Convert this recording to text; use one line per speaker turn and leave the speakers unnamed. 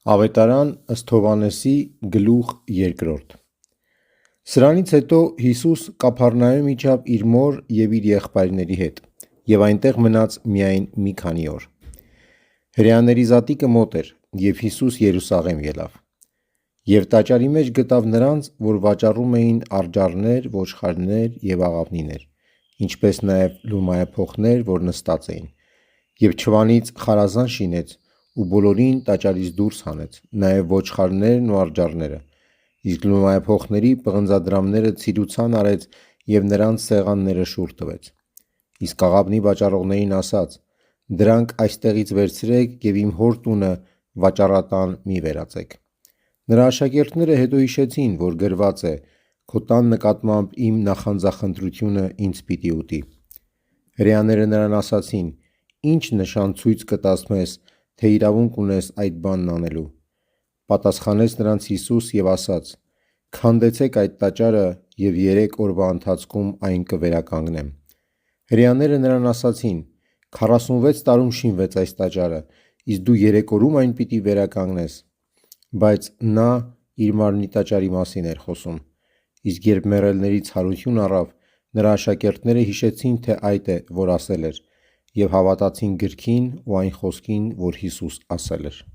Ավետարան ըստ Հովհաննեսի գլուխ 2։ Սրանից հետո Հիսուս Կափառնայում իջավ իր մոր և իր եղբայրների հետ, և այնտեղ մնաց միայն մի քանի օր։ Հրեաների զատիկը մոտ էր, և Հիսուս Երուսաղեմ ելավ։ Եվ տաճարի մեջ գտավ նրանց, որ վաճառում էին արջառներ, ոչխարներ և աղավնիներ, ինչպես նաև լումայափոխներ, որ նստած էին, և չվանից խարազան շինեց ու բոլորին տաճարից դուրս հանեց, նաև ոչխարներն ու արջառները, իսկ լումայափոխների պղնձադրամները ցիրուցան արեց և նրանց սեղանները շուռ տվեց։ Իսկ աղավնի վաճառողներին ասաց. «Դրանք այստեղից վերցրեք և իմ հոր տունը վաճառատան մի վերածեք»։ Նրա աշակերտները հետո հիշեցին, որ գրված է. «Քո տան նկատմամբ իմ նախանձախնդրությունը ինձ պիտի ուտի»։ Հրեաները նրան ասացին. «Ի՞նչ նշան ցույց կտաս մեզ, թե իրավունք ունես այդ բանն անելու»։ Պատասխանեց նրանց Հիսուս և ասաց. «Քանդեցեք այդ տաճարը, և 3 օրվա ընթացքում այն կվերականգնեմ»։ Հրեաները նրան ասացին. «46 տարում շինվեց այս տաճարը, իսկ դու 3 օրում այն պիտի վերականգնես»։ Բայց նա իր մարմնի տաճարի մասին էր խոսում։ Իսկ երբ մեռելներից հարություն առավ, նրա աշակերտները հիշեցին, թե այդ է, որ ասել էր, և հավատացին գրքին ու այն խոսքին, որ Հիսուս ասել էր։